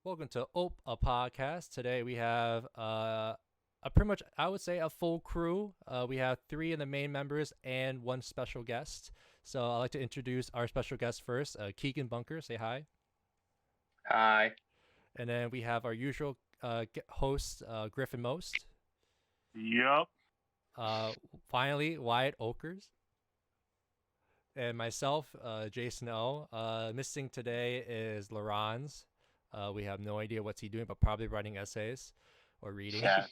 Welcome to a podcast. Today we have a pretty much, I would say, a full crew. We have three of the main members and one special guest. So I'd like to introduce our special guest first, Keegan Bunker. Say hi. Hi. And then we have our usual host, Griffin Most. Yup. Uh, Finally, Wyatt Okers. And myself, Jason O. Missing today is Laurence. We have no idea what's he doing, but probably writing essays or reading. Yeah.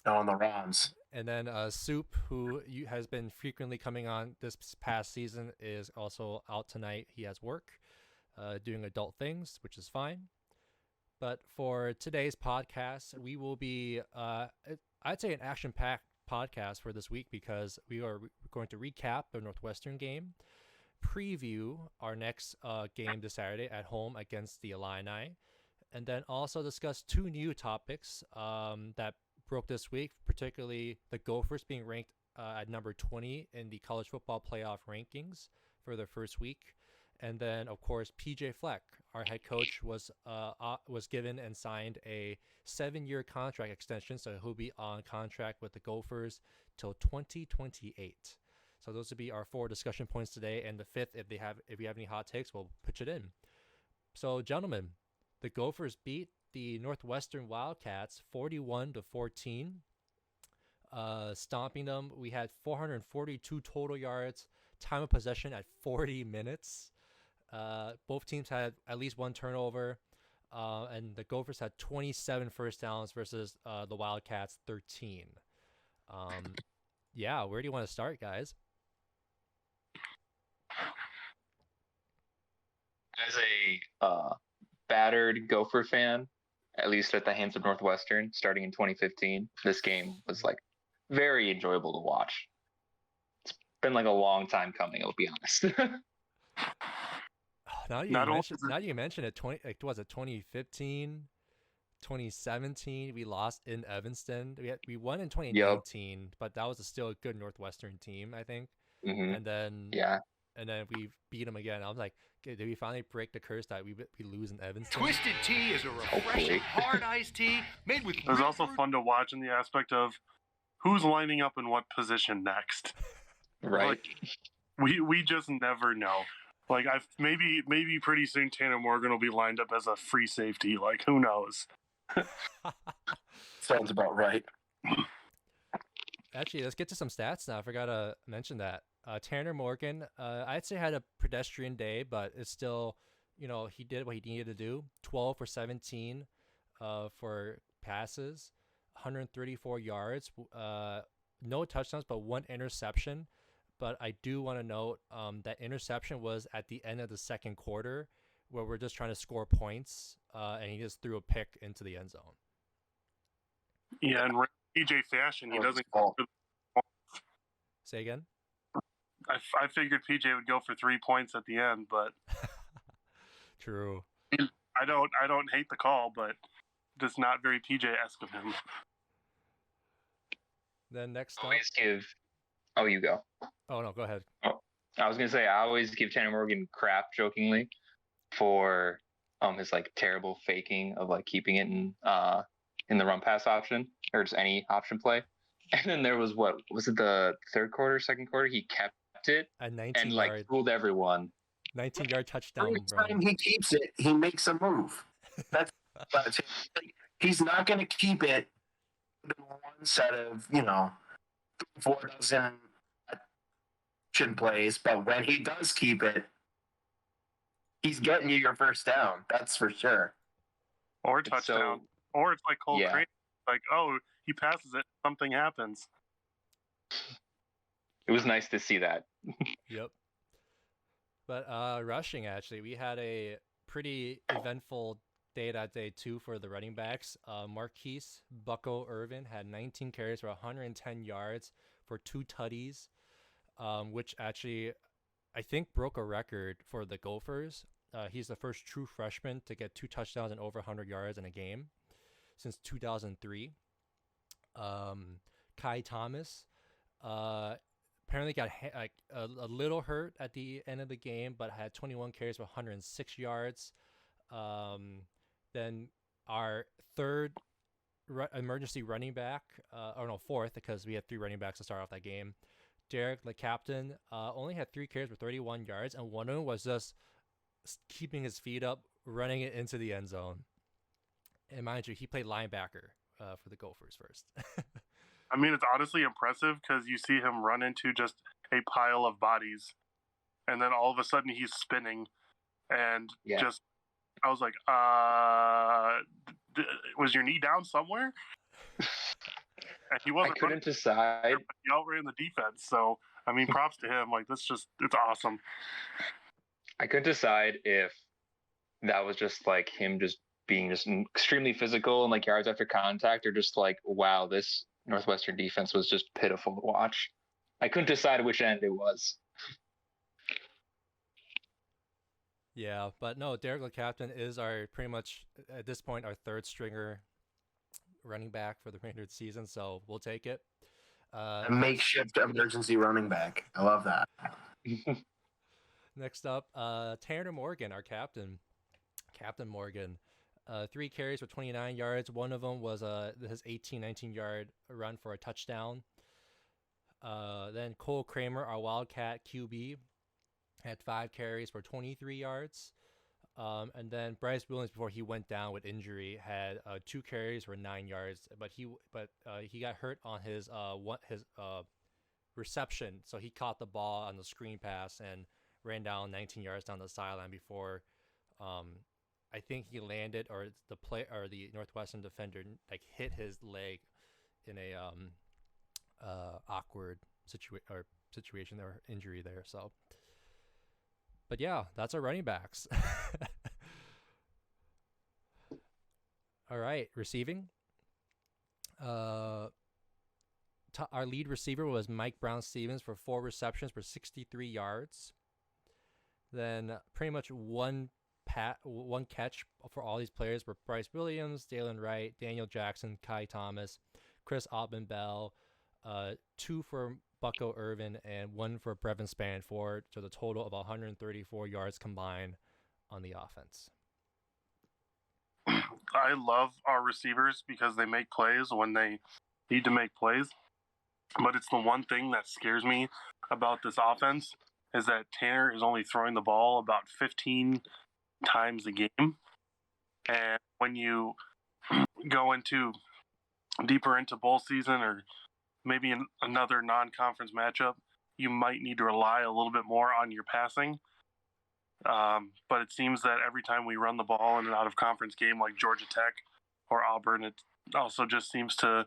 On the ROMs. And then Soup, who has been frequently coming on this past season, is also out tonight. He has work, doing adult things, which is fine. But for today's podcast, we will be, I'd say, an action-packed podcast for this week because we are going to recap the Northwestern game, preview our next game this Saturday at home against the Illini, and then also discuss two new topics that broke this week, particularly the Gophers being ranked at number 20 in the college football playoff rankings for their first week. And then, of course, PJ Fleck, our head coach, was given and signed a 7-year contract extension, so he'll be on contract with the Gophers till 2028. So those would be our 4 discussion points today, and the fifth, if we have any hot takes, we'll pitch it in. So, gentlemen, the Gophers beat the Northwestern Wildcats 41-14, stomping them. We had 442 total yards, time of possession at 40 minutes. Both teams had at least one turnover, and the Gophers had 27 first downs versus the Wildcats 13. Yeah, where do you want to start, guys? As a battered Gopher fan, at least at the hands of Northwestern, starting in 2015, this game was like very enjoyable to watch. It's been like a long time coming, I'll be honest. Now you mention it, 2015, 2017, we lost in Evanston. We won in 2019, yep. But that was still a good Northwestern team, I think. Mm-hmm. And then we beat them again. I was like, okay, did we finally break the curse that we lose in Evanston? Twisted Tea is a refreshing hard iced tea made with. It was also fun to watch in the aspect of who's lining up in what position next. Right. Like, we just never know. Like maybe pretty soon Tanner Morgan will be lined up as a free safety. Like who knows? Sounds about right. Actually, let's get to some stats now. I forgot to mention that. Tanner Morgan, I'd say had a pedestrian day, but it's still, he did what he needed to do. 12 for 17 for passes, 134 yards, no touchdowns, but one interception. But I do want to note that interception was at the end of the second quarter where we're just trying to score points, and he just threw a pick into the end zone. Yeah, and PJ fashion, he doesn't. Say again? I figured PJ would go for 3 points at the end, but true. I don't hate the call, but just not very PJ-esque of him. Then next up, Oh, you go. Oh no, go ahead. Oh, I was gonna say I always give Tanner Morgan crap jokingly for his like terrible faking of like keeping it in the run pass option or just any option play. And then there was it the third quarter, second quarter? He kept it at 19 and like yard, fooled everyone. 19-yard touchdown. Every time he keeps it, he makes a move. That's he's not going to keep it in one set of 4 dozen action plays, but when he does keep it, he's getting you your first down. That's for sure. Or touchdown. Or it's like Cole Crane. Like, oh, he passes it, something happens. It was nice to see that. Yep. But rushing, actually, we had a pretty eventful day that day too for the running backs. Marquise Bucko Irvin had 19 carries for 110 yards for 2 tutties, which actually I think broke a record for the Gophers. He's the first true freshman to get 2 touchdowns and over 100 yards in a game since 2003. Kai Thomas apparently got a little hurt at the end of the game, but had 21 carries for 106 yards. Then our third emergency running back, fourth, because we had 3 running backs to start off that game. Derek, the captain, only had 3 carries for 31 yards, and one of them was just keeping his feet up, running it into the end zone. And mind you, he played linebacker for the Gophers first. I mean, it's honestly impressive because you see him run into just a pile of bodies, and then all of a sudden he's spinning, and just I was like, was your knee down somewhere? And he wasn't. I couldn't decide. He outran the defense, so I mean, props to him. Like, it's awesome. I couldn't decide if that was just like him just being just extremely physical and like yards after contact, or just like, wow, this Northwestern defense was just pitiful to watch. I couldn't decide which end it was. Yeah, but no, Derek the captain is our pretty much at this point our third stringer running back for the remainder of the season, so we'll take it. A makeshift emergency running back. I love that. Next up, Tanner Morgan, our captain. Captain Morgan. 3 carries for 29 yards. One of them was his 19-yard run for a touchdown. Then Cole Kramer, our Wildcat QB, had 5 carries for 23 yards. And then Bryce Williams, before he went down with injury, had 2 carries for 9 yards. But he got hurt on his reception, so he caught the ball on the screen pass and ran down 19 yards down the sideline before I think he landed, or the Northwestern defender like hit his leg in a awkward situation or injury there. So, but yeah, that's our running backs. All right, receiving. Our lead receiver was Mike Brown-Stevens for 4 receptions for 63 yards. Then pretty much one catch for all these players were Bryce Williams, Dalen Wright, Daniel Jackson, Kai Thomas, Chris Ottman-Bell, 2 for Bucko Irvin, and 1 for Brevin Spanford, to the total of 134 yards combined on the offense. I love our receivers because they make plays when they need to make plays. But it's the one thing that scares me about this offense is that Tanner is only throwing the ball about 15 times a game. And when you go deeper into bowl season, or maybe another non-conference matchup, you might need to rely a little bit more on your passing. But it seems that every time we run the ball in an out-of-conference game like Georgia Tech or Auburn, it also just seems to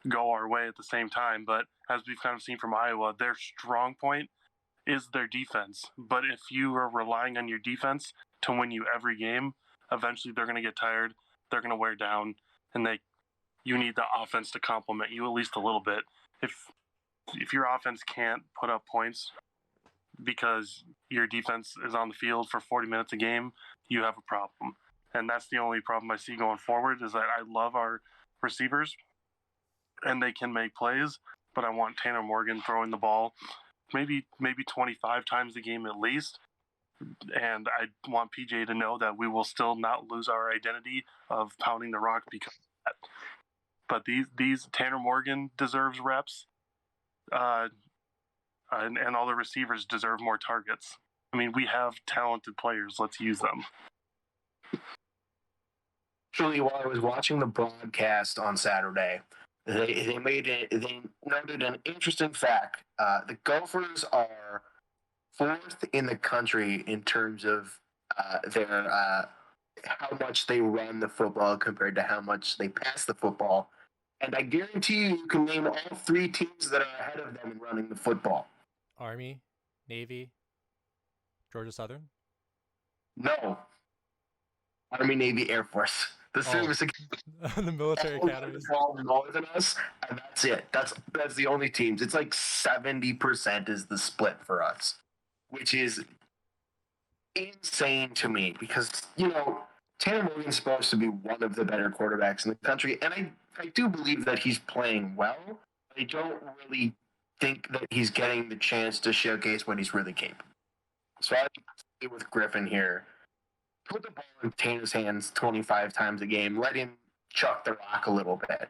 go our way at the same time. But as we've kind of seen from Iowa, their strong point is their defense. But if you are relying on your defense to win you every game, eventually they're going to get tired, they're going to wear down, and you need the offense to complement you at least a little bit. If your offense can't put up points because your defense is on the field for 40 minutes a game, you have a problem. And that's the only problem I see going forward, is that I love our receivers and they can make plays, but I want Tanner Morgan throwing the ball maybe 25 times a game at least. And I want PJ to know that we will still not lose our identity of pounding the rock because of that. But these Tanner Morgan deserves reps, and all the receivers deserve more targets. I mean, we have talented players. Let's use them. Actually, while I was watching the broadcast on Saturday, they noted an interesting fact. The Gophers are 4th in the country in terms of their how much they run the football compared to how much they pass the football. And I guarantee you can name all 3 teams that are ahead of them in running the football. Army, Navy, Georgia Southern? No. Army, Navy, Air Force. The service the military academies. More than us, and that's it. That's the only teams. It's like 70% is the split for us, which is insane to me because, Tanner Morgan's supposed to be one of the better quarterbacks in the country, and I do believe that he's playing well. I don't really think that he's getting the chance to showcase what he's really capable. So I agree with Griffin here. put the ball in Tanner's hands 25 times a game. Let him chuck the rock a little bit.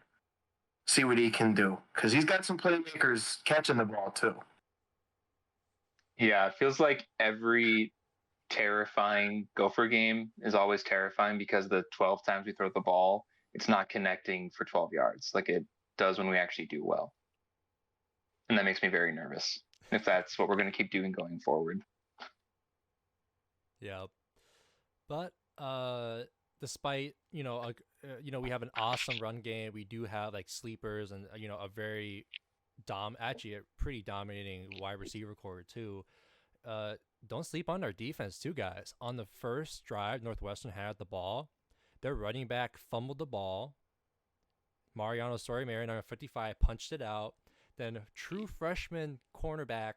See what he can do. Because he's got some playmakers catching the ball, too. Yeah, it feels like every terrifying Gopher game is always terrifying because the 12 times we throw the ball, it's not connecting for 12 yards like it does when we actually do well. And that makes me very nervous if that's what we're going to keep doing going forward. Yeah. But despite, we have an awesome run game. We do have like sleepers and, a very actually a pretty dominating wide receiver core too. Don't sleep on our defense too, guys. On the first drive, Northwestern had the ball. Their running back fumbled the ball. Mariano Story-Marion on 55 punched it out. Then true freshman cornerback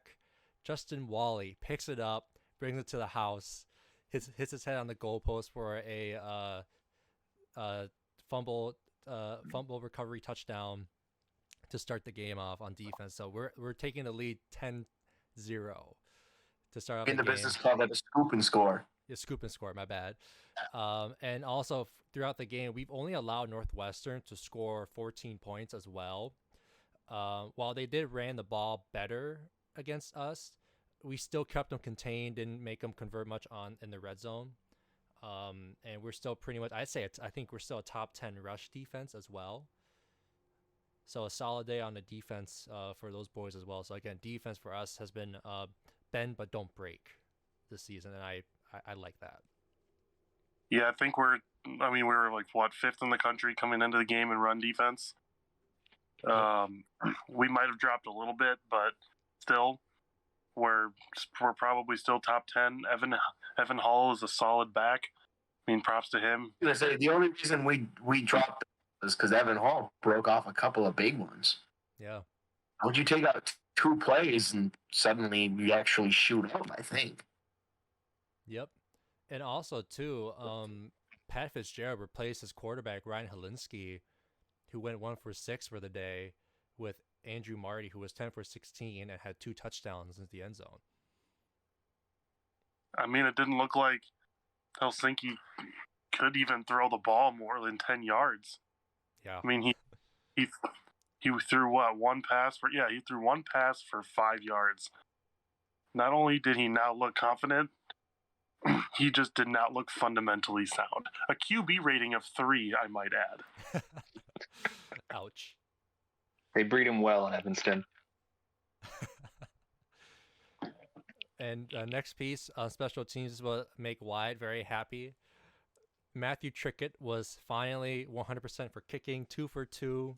Justin Wally picks it up, brings it to the house, hits his head on the goalpost for a fumble recovery touchdown to start the game off on defense. So we're taking the lead 10-0 to start off In the game. business called that a scoop and score. Yeah, scoop and score, my bad. And also throughout the game, we've only allowed Northwestern to score 14 points as well. While they did ran the ball better against us, we still kept them contained, didn't make them convert much in the red zone. And we're still pretty much, I think we're still a top 10 rush defense as well. So a solid day on the defense for those boys as well. So again, defense for us has been bend but don't break this season, and I like that. Yeah, I think we were like fifth in the country coming into the game in run defense. We might have dropped a little bit, but still, we're probably still top 10. Evan Hall is a solid back. I mean, props to him. I was gonna say the only reason we dropped was because Evan Hall broke off a couple of big ones. Yeah. How would you take out 2 plays and suddenly we actually shoot up? I think. Yep. And also too, Pat Fitzgerald replaced his quarterback Ryan Helinski, who went 1 for 6 for the day, with Andrew Marty, who was 10 for 16 and had 2 touchdowns in the end zone. I mean, it didn't look like Helsinki could even throw the ball more than 10 yards. Yeah. I mean, he threw one pass for 5 yards. Not only did he not look confident, he just did not look fundamentally sound. A QB rating of 3, I might add. Ouch. They breed him well in Evanston. And next piece on special teams will make Wyatt very happy. Matthew Trickett was finally 100% for kicking, 2 for 2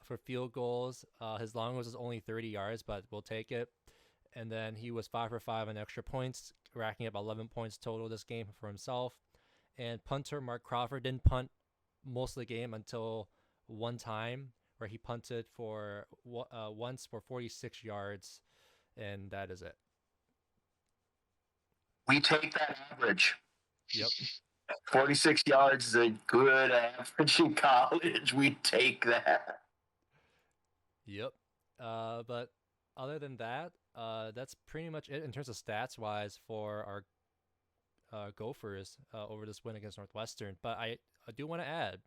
for field goals. His long was only 30 yards, but we'll take it. And then he was 5 for 5 on extra points, racking up 11 points total this game for himself. And punter Mark Crawford didn't punt most of the game until one time, where he punted for once for 46 yards, and that is it. We take that average. Yep. 46 yards is a good average in college. We take that. Yep. But other than that, that's pretty much it in terms of stats wise for our Gophers over this win against Northwestern. But I do want to add,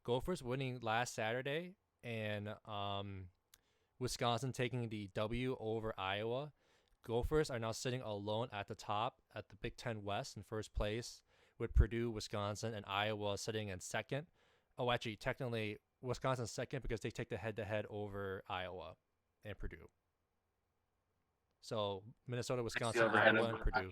Gophers winning last Saturday and Wisconsin taking the W over Iowa. Gophers are now sitting alone at the top at the Big Ten West in first place, with Purdue, Wisconsin, and Iowa sitting in second. Oh, actually, technically, Wisconsin's second because they take the head-to-head over Iowa and Purdue. So Minnesota, Wisconsin, Iowa, and Purdue.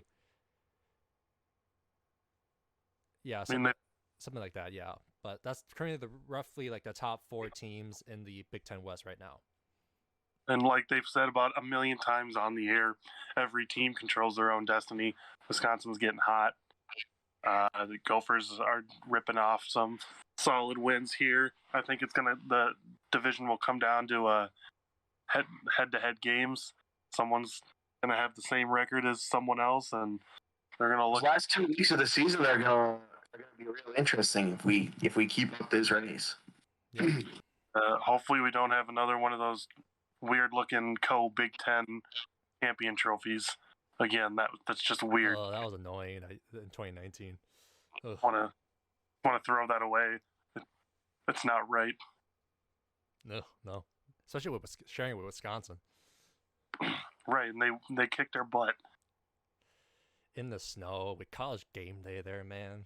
Yeah, something like that, yeah. But that's currently roughly like the top 4 teams in the Big Ten West right now. And like they've said about a million times on the air, every team controls their own destiny. Wisconsin's getting hot. The Gophers are ripping off some solid wins here. I think the division will come down to head-to-head games. Someone's gonna have the same record as someone else, and they're gonna look. The last 2 weeks of the season, they're gonna be real interesting if we keep up this race. Yeah. Hopefully, we don't have another one of those weird-looking co-Big Ten champion trophies again. That's just weird. Oh, that was annoying in 2019. Ugh. Want to throw that away. It's not right. No. Especially with sharing it with Wisconsin. Right, and they kicked our butt. In the snow with college game day there, man.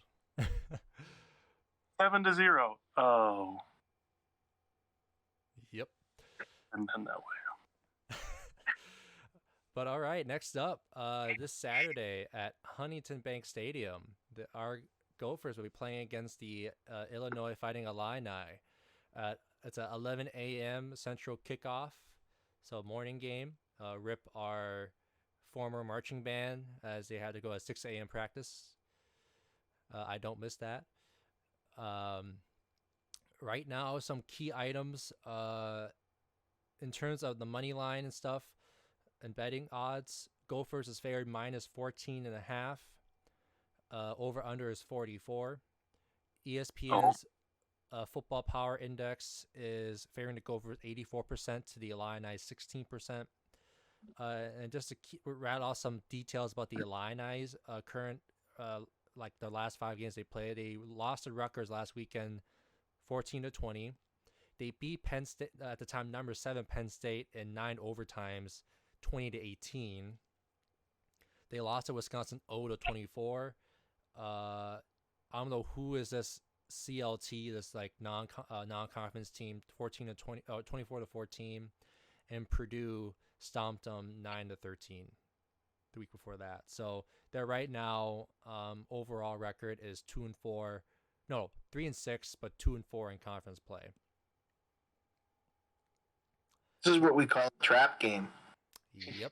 7-0. Oh. Yep. And then that way. But all right, next up, this Saturday at Huntington Bank Stadium, our Gophers will be playing against the Illinois Fighting Illini. It's a 11 a.m. Central kickoff, so morning game. Rip our former marching band as they had to go at 6 a.m. practice. I don't miss that. Right now, some key items in terms of the money line and stuff and betting odds. Gophers is favored minus 14.5. Over under is 44. ESPN's football power index is favoring the Gophers 84% to the Illini 16%. And just to rattle off some details about the Illini's current, like the last 5 games they played, they lost to Rutgers last weekend, 14-20. They beat Penn State at the time, number 7 Penn State in 9 overtimes, 20-18. They lost to Wisconsin 0-24. I don't know who is this CLT, this like non-conference team, 24-14, and Purdue stomped them 9-13 the week before that. So they're right now overall record is 2-4, no 3-6, but 2-4 in conference play. This is what we call a trap game. Yep.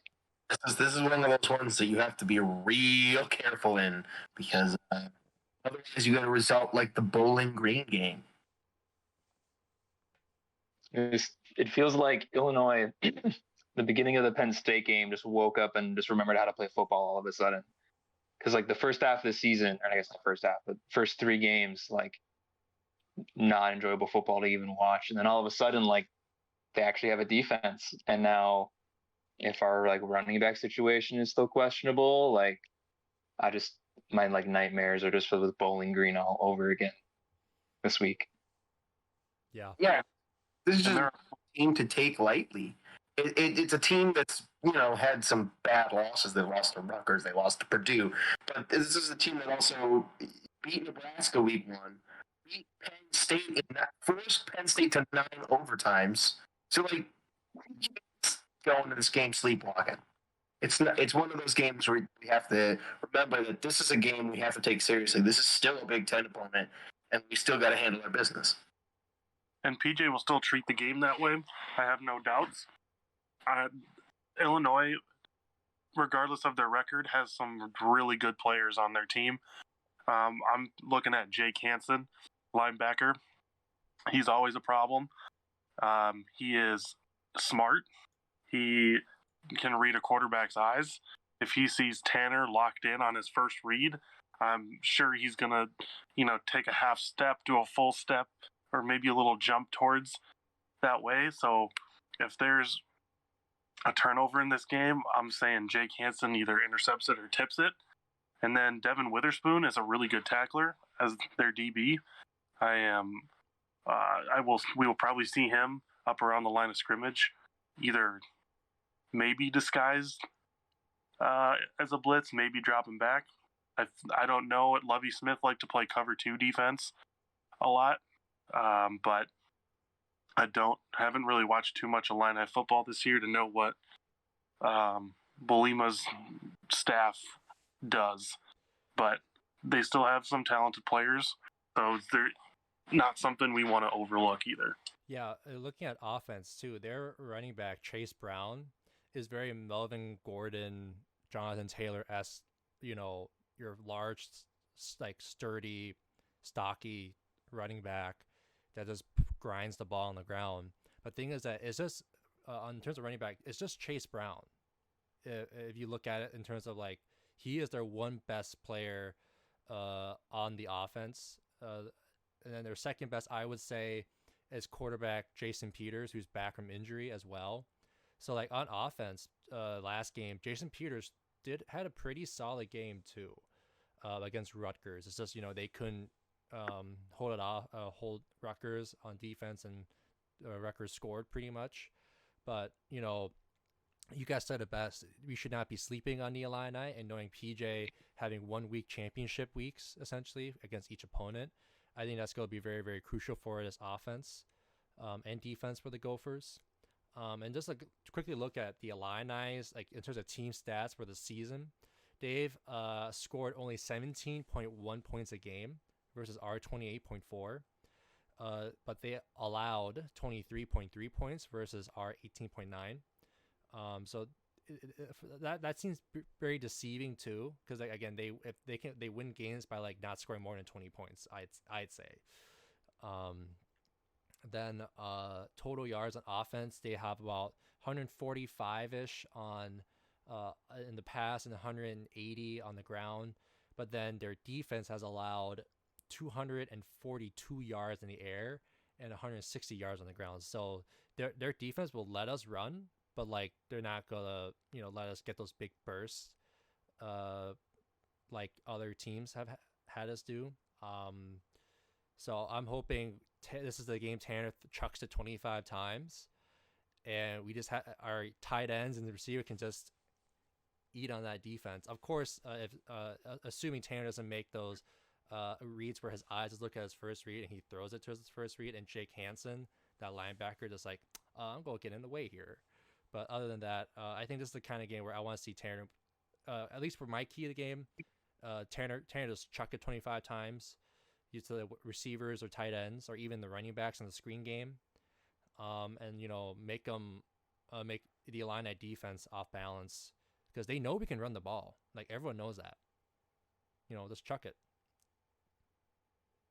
This is one of those ones that you have to be real careful in because otherwise you get a result like the Bowling Green game. It feels like Illinois, the beginning of the Penn State game, just woke up and just remembered how to play football all of a sudden. Because like the first half of the season, or I guess not first half, but first 3 games, like not enjoyable football to even watch. And then all of a sudden, like they actually have a defense. And now if our like running back situation is still questionable, like my like nightmares are just filled with Bowling Green all over again this week. Yeah. Yeah. This is just a team to take lightly. It's a team that's, had some bad losses. They lost to Rutgers. They lost to Purdue. But this is a team that also beat Nebraska week 1, beat Penn State, forced Penn State to 9 overtimes. So, like, going into this game sleepwalking. It's one of those games where we have to remember that this is a game we have to take seriously. This is still a Big Ten opponent, and we still got to handle our business. And PJ will still treat the game that way. I have no doubts. Illinois, regardless of their record, has some really good players on their team. I'm looking at Jake Hansen, linebacker. He's always a problem. He is smart. He can read a quarterback's eyes. If he sees Tanner locked in on his first read, I'm sure he's going to, take a half step, do a full step, or maybe a little jump towards that way. So if there's a turnover in this game, I'm saying Jake Hansen either intercepts it or tips it. And then Devin Witherspoon is a really good tackler as their DB. We will probably see him up around the line of scrimmage, either maybe disguised as a blitz, maybe dropping back. I don't know. Lovie Smith liked to play cover 2 defense a lot, but I haven't really watched too much Illini football this year to know what Bulima's staff does. But they still have some talented players, so they're not something we want to overlook either. Yeah, looking at offense too, their running back Chase Brown is very Melvin Gordon, Jonathan Taylor-esque, your large, like sturdy, stocky running back that just grinds the ball on the ground. But the thing is that it's just, in terms of running back, it's just Chase Brown. If you look at it in terms of like, he is their one best player on the offense. And then their second best, I would say, is quarterback Jason Peters, who's back from injury as well. So like on offense, last game, Jason Peters had a pretty solid game too. against Rutgers. It's just they couldn't hold Rutgers on defense, and Rutgers scored pretty much. But you guys said it best. We should not be sleeping on the Illini, and knowing PJ having 1 week championship weeks essentially against each opponent, I think that's going to be very, very crucial for this offense and defense for the Gophers. And just quickly look at the Illini, in terms of team stats for the season, they've scored only 17.1 points a game versus our 28.4. But they allowed 23.3 points versus our 18.9. So that seems very deceiving too, because again, they win games by not scoring more than 20 points. I'd say. Then total yards on offense, they have about 145-ish on in the pass and 180 on the ground. But then their defense has allowed 242 yards in the air and 160 yards on the ground. So their defense will let us run, but they're not gonna let us get those big bursts like other teams have had us do. So I'm hoping this is the game Tanner chucks to 25 times, and we just our tight ends and the receiver can just eat on that defense. Of course, if assuming Tanner doesn't make those reads where his eyes just look at his first read and he throws it to his first read, and Jake Hansen, that linebacker, just I'm going to get in the way here. But other than that, I think this is the kind of game where I want to see Tanner, at least for my key of the game, Tanner just chuck it 25 times, use the receivers or tight ends or even the running backs in the screen game, and make them make the Illini defense off balance, because they know we can run the ball. Everyone knows that. Just chuck it.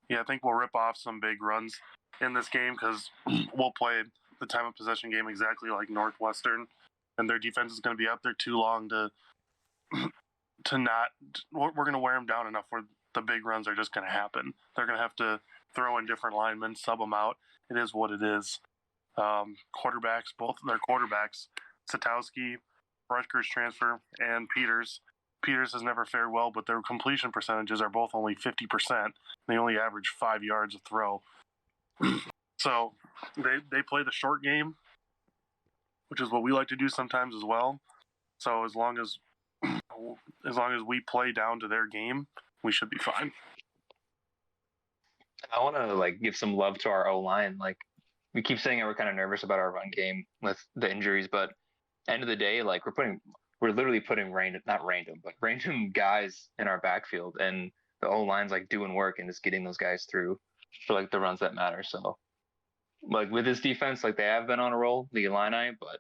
Yeah, I think we'll rip off some big runs in this game, because we'll play the time of possession game exactly like Northwestern, and their defense is going to be out there too long to not. We're going to wear them down enough where the big runs are just going to happen. They're going to have to throw in different linemen, sub them out. It is what it is. Quarterbacks, both of their quarterbacks, Stefanski, Rutgers transfer, and Peters. Peters has never fared well, but their completion percentages are both only 50%. They only average 5 yards a throw. So they play the short game, which is what we like to do sometimes as well. So as long as we play down to their game, we should be fine. I want to give some love to our O-line. We keep saying that we're kind of nervous about our run game with the injuries, but end of the day, we're literally putting random guys in our backfield, and the O-line's doing work and just getting those guys through for the runs that matter. So with this defense, they have been on a roll, the Illini, but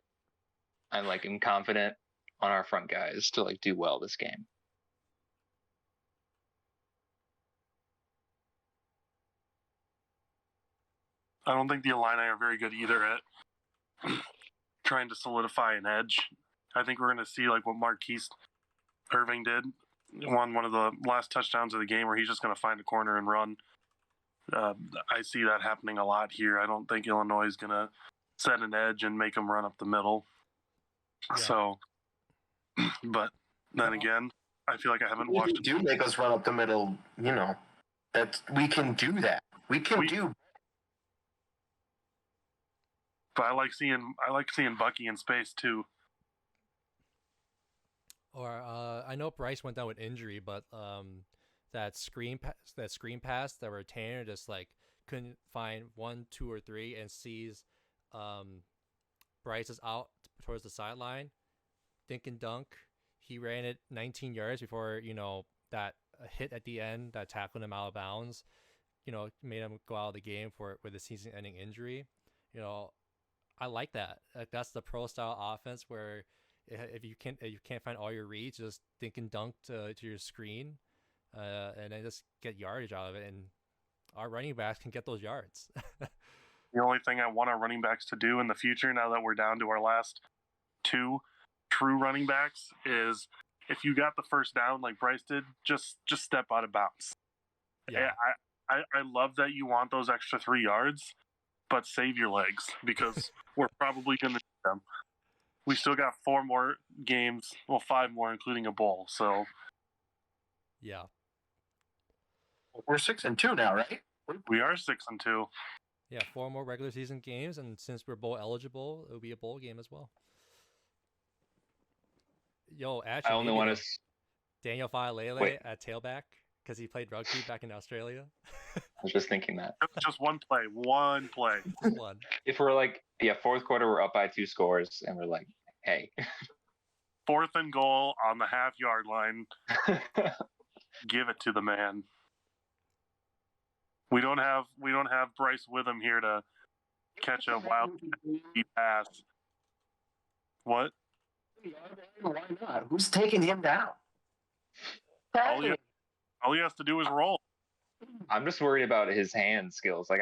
I am confident on our front guys to do well this game. I don't think the Illini are very good either at trying to solidify an edge. I think we're going to see what Marquise Irving did, won one of the last touchdowns of the game, where he's just going to find a corner and run. I see that happening a lot here. I don't think Illinois is going to set an edge and make them run up the middle. Yeah. So, but then again, I feel like I haven't watched. If you do make us run up the middle, that we can do that. We can do. But I like seeing Bucky in space too. Or I know Bryce went down with injury, but that screen pass that where Tanner just couldn't find 1, 2, or 3 and sees Bryce is out towards the sideline, dink and dunk. He ran it 19 yards before that hit at the end that tackled him out of bounds. Made him go out of the game with a season-ending injury. I like that. That's the pro style offense where if you can't find all your reads, just dink and dunk to your screen, and then just get yardage out of it. And our running backs can get those yards. The only thing I want our running backs to do in the future, now that we're down to our last 2 true running backs, is if you got the first down like Bryce did, just step out of bounds. Yeah. I love that you want those extra 3 yards, but save your legs, because we're probably going to need them. We still got 4 more games, 5 more, including a bowl. So, yeah. We're 6-2 now, right? We are 6-2. Yeah, 4 more regular season games, and since we're bowl eligible, it'll be a bowl game as well. Yo, actually, I only want to. Daniel Fa'alele Wait. at tailback because he played rugby back in Australia. I was just thinking that. Just one play. One play. One. If we're like, fourth quarter, we're up by 2 scores, and we're like, hey. 4th and goal on the half-yard line. Give it to the man. We don't have Bryce Witham here to catch a wild pass. What? Why not? Who's taking him down? All he has to do is roll. I'm just worried about his hand skills. Like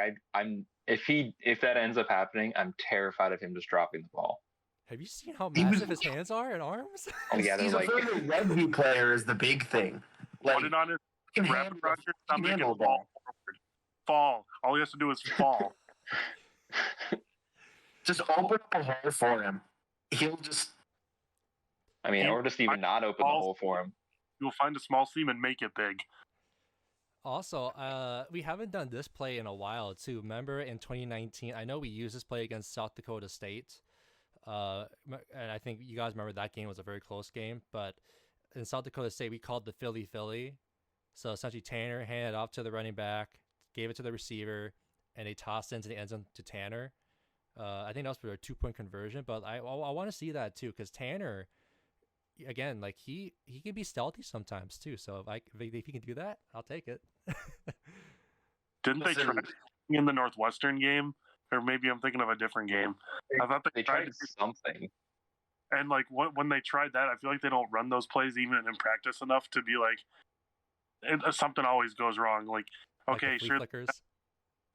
if that ends up happening, I'm terrified of him just dropping the ball. Have you seen how massive his hands are and arms? Oh yeah, He's they're a like very rugby player is the big thing. Like, Put it on his he can rapid handle- pressure he can stomach and handle fall forward. Fall. All he has to do is fall. Just open up a hole for him. He'll just. I mean, or just even not open the hole for him. You'll find a small seam and make it big. Also, we haven't done this play in a while too. Remember in 2019, I know we used this play against South Dakota State, and I think you guys remember that game was a very close game. But in South Dakota State, we called the Philly. So essentially, Tanner handed it off to the running back, gave it to the receiver, and they tossed it into the end zone to Tanner. I think that was for a 2-point conversion, but I want to see that too because Tanner, again, like he can be stealthy sometimes too. So if he can do that, I'll take it. Didn't they try in the Northwestern game? Or maybe I'm thinking of a different game. I thought They tried something. And like when they tried that, I feel like they don't run those plays even in practice enough to be like, something always goes wrong. Like, okay, like sure, flickers.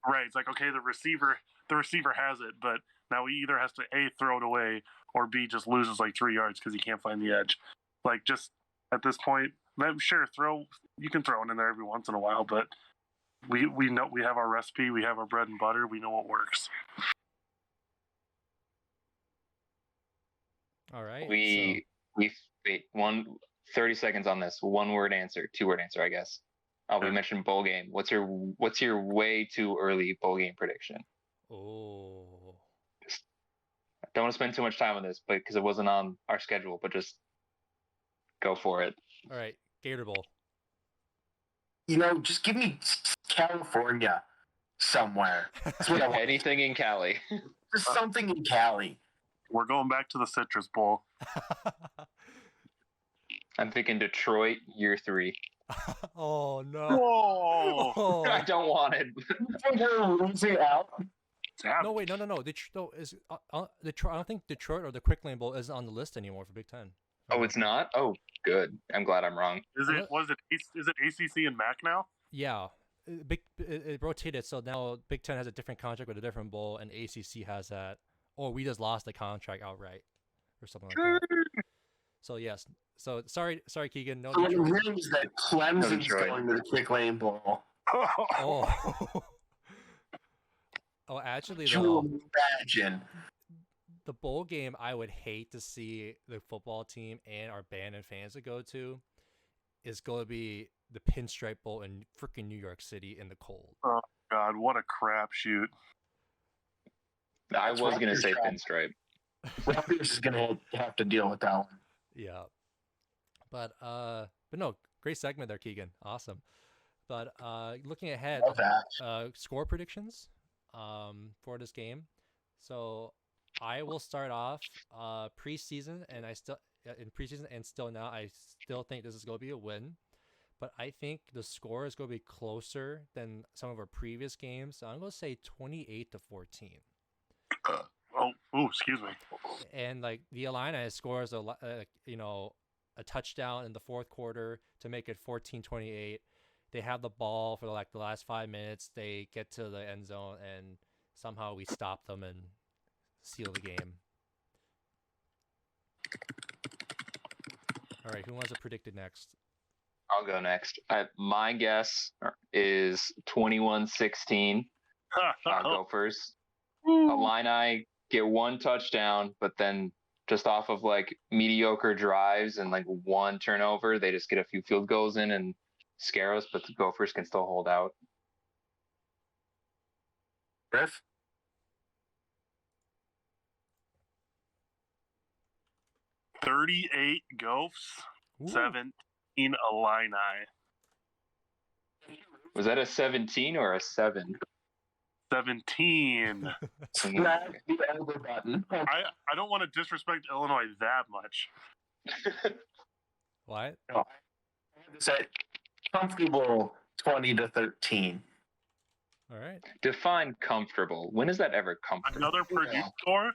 right? It's like, okay, the receiver has it, but now he either has to A, throw it away, or B, just loses like 3 yards because he can't find the edge. Like, just at this point, I'm sure you can throw it in there every once in a while, but we know we have our recipe, we have our bread and butter, we know what works. All right. We wait 30 seconds on this. 1-word answer, 2-word answer, I guess. We mentioned bowl game. What's your way too early bowl game prediction? Oh. Don't want to spend too much time on this, but because it wasn't on our schedule, but just go for it. All right. Gator Bowl. Just give me California somewhere. That's what I want. Anything in Cali. Just something in Cali. We're going back to the Citrus Bowl. I'm thinking Detroit year 3. Oh no. Whoa! Oh. I don't want it. No, wait, no. Detroit is Detroit. I don't think Detroit or the Quick Lane Bowl isn't on the list anymore for Big Ten. Oh, it's not? Oh, good. I'm glad I'm wrong. Is it ACC and MAC now? Yeah, it rotated, so now Big Ten has a different contract with a different bowl, and ACC has that, or we just lost the contract outright, or something like that. So yes, so sorry, Keegan. No. So it means that Clemson's Detroit. going to the Quick Lane Bowl. Oh. Oh, actually, Can though, you imagine? the bowl game I would hate to see the football team and our band and fans to go to is going to be the Pinstripe Bowl in freaking New York City in the cold. Oh God, what a crapshoot! I was going to say pinstripe. Rutgers is going to have to deal with that one. Yeah. But no, great segment there, Keegan. Awesome. But looking ahead, Love that. score predictions for this game. So I will start off preseason, and I still think this is going to be a win. But I think the score is going to be closer than some of our previous games. So I'm going to say 28-14. Excuse me. And like the Illini scores a touchdown in the fourth quarter to make it 14-28. They have the ball for the last 5 minutes. They get to the end zone, and somehow we stop them and seal the game. All right, who wants to predict it next? I'll go next. My guess is 21-16. Gophers. Illini get 1 touchdown, but then just off of mediocre drives and 1 turnover, they just get a few field goals in and scare us, but the Gophers can still hold out. Griff? $38 Gophs, Ooh. 17 Illini. Was that a 17 or a 7? 17. Smash the over button. I don't want to disrespect Illinois that much. What? I had to say comfortable 20-13. All right. Define comfortable. When is that ever comfortable? Another Purdue score?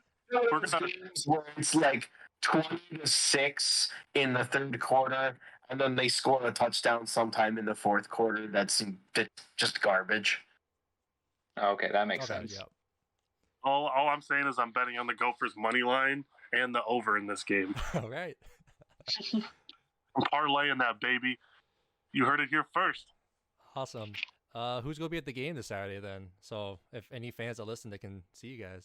We're games where it's like 20-6 in the third quarter, and then they score a touchdown sometime in the fourth quarter. That's just garbage. Okay, that makes Okay, sense. yeah. All I'm saying is I'm betting on the Gophers' money line and the over in this game. All right. I'm parlaying that, baby. You heard it here first. Awesome. Who's gonna be at the game this Saturday then? So if any fans that listen, they can see you guys.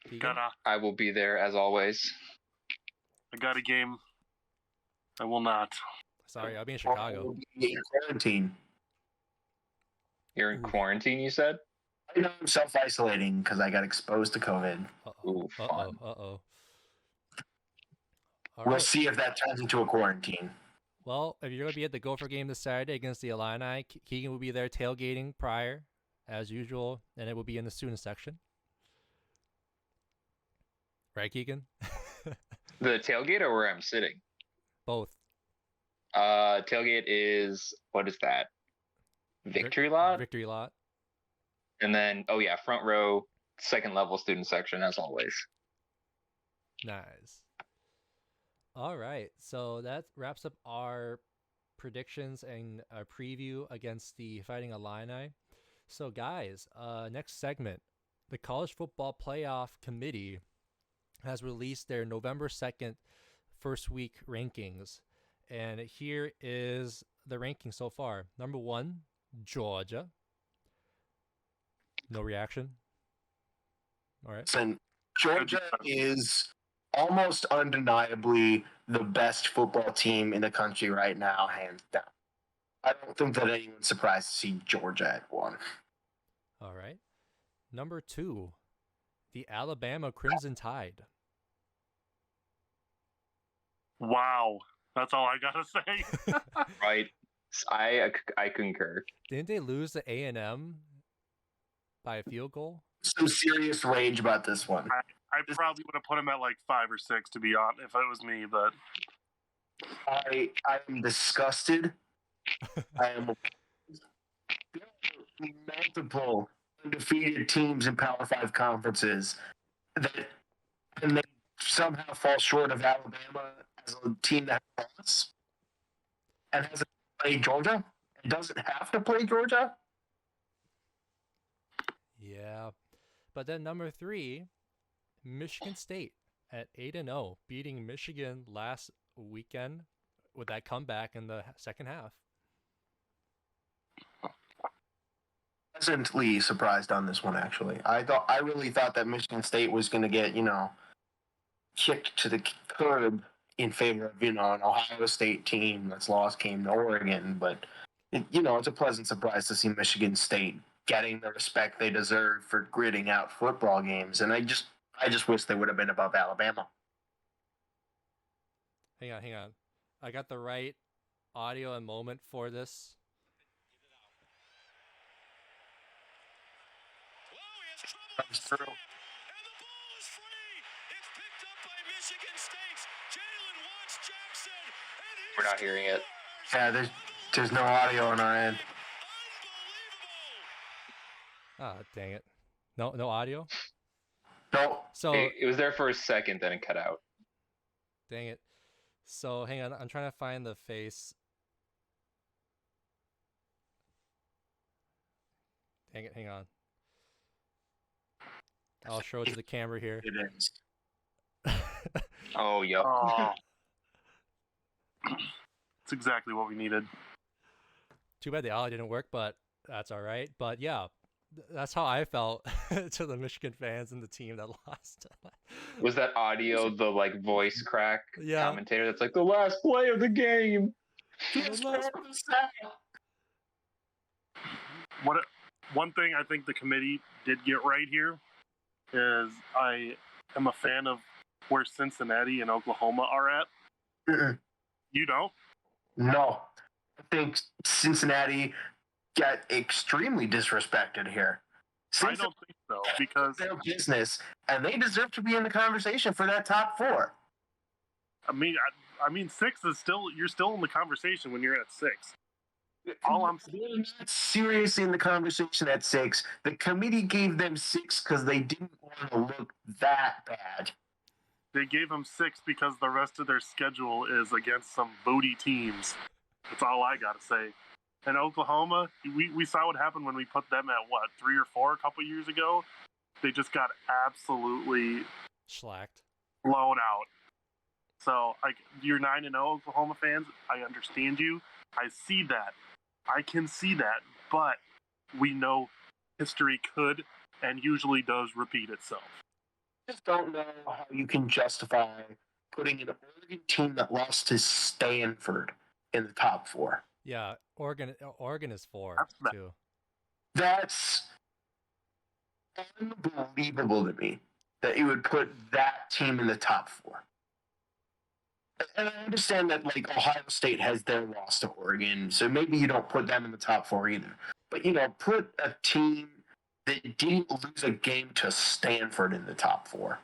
Keegan? I will be there as always. I got a game. I will not. Sorry, I'll be in Chicago. In quarantine. You're in Ooh. quarantine, you said? I know I'm self-isolating because I got exposed to COVID. Uh-oh. Ooh, Uh-oh. fun. Uh-oh. All We'll right. see if that turns into a quarantine. Well, if you're going to be at the Gopher game this Saturday against the Illini, Keegan will be there tailgating prior, as usual, and it will be in the student section. Right, Keegan? The tailgate or where I'm sitting? Both. Tailgate is, what is that? Victory lot? Victory lot. And then, oh yeah, front row, second level student section as always. Nice. All right, so that wraps up our predictions and our preview against the Fighting Illini. So guys, next segment, the College Football Playoff Committee has released their November 2nd first week rankings. And here is the ranking so far. Number 1, Georgia. No reaction? All right. Listen, Georgia is almost undeniably the best football team in the country right now, hands down. I don't think that anyone's surprised to see Georgia at 1. All right. Number 2, the Alabama Crimson Tide. Wow. That's all I got to say. Right. I concur. Didn't they lose to A&M by a field goal? Some serious rage about this one. I probably would have put him at like 5 or 6 to be honest, if it was me, but I am disgusted. I am multiple undefeated teams in Power 5 conferences and they somehow fall short of Alabama as a team that has and hasn't played Georgia and doesn't have to play Georgia. Yeah. But then number 3, Michigan State at 8-0, beating Michigan last weekend with that comeback in the second half. Pleasantly surprised on this one, actually. I really thought that Michigan State was going to get, kicked to the curb in favor of, an Ohio State team that's lost game to Oregon. But, it's a pleasant surprise to see Michigan State getting the respect they deserve for gritting out football games. And I just wish they would have been above Alabama. Hang on. I got the right audio and moment for this. Comes through. And the ball is free. It's picked up by Michigan State's Jalen Watts Jackson. And he We're not hearing it. Yeah, there's no audio on our end. Ah, dang it. No audio? No. So, It was there for a second, then it cut out. dang it. So, hang on. I'm trying to find the face. Dang it. Hang on. I'll show it to the camera here. It is. Oh, yep. oh. It's exactly what we needed. Too bad the audio didn't work, but that's all right. But yeah, that's how I felt to the Michigan fans and the team that lost. Was that audio the voice crack Yeah. commentator that's like the last play of the game? He's Unless- from the South. One thing I think the committee did get right here is I am a fan of where Cincinnati and Oklahoma are at. Mm-mm. You don't? No. I think Cincinnati got extremely disrespected here. I don't think so, because their business, and they deserve to be in the conversation for that top 4. I mean 6 is still, you're still in the conversation when you're at 6. All I'm saying, They're not seriously in the conversation at 6. The committee gave them 6 because they didn't want to look that bad. they gave them 6 because the rest of their schedule is against some booty teams. That's all I gotta say. And Oklahoma, we saw what happened when we put them at 3 or 4 a couple years ago. They just got absolutely Schlacked. blown out. So, you're 9-0 Oklahoma fans. I understand you. I see that. I can see that. But we know history could and usually does repeat itself. I just don't know how you can justify putting an Oregon team that lost to Stanford in the top 4. Yeah, Oregon is 4 That's bad. too. That's unbelievable to me that you would put that team in the top 4. And I understand that Ohio State has their loss to Oregon, so maybe you don't put them in the top 4 either. But put a team that didn't lose a game to Stanford in the top 4.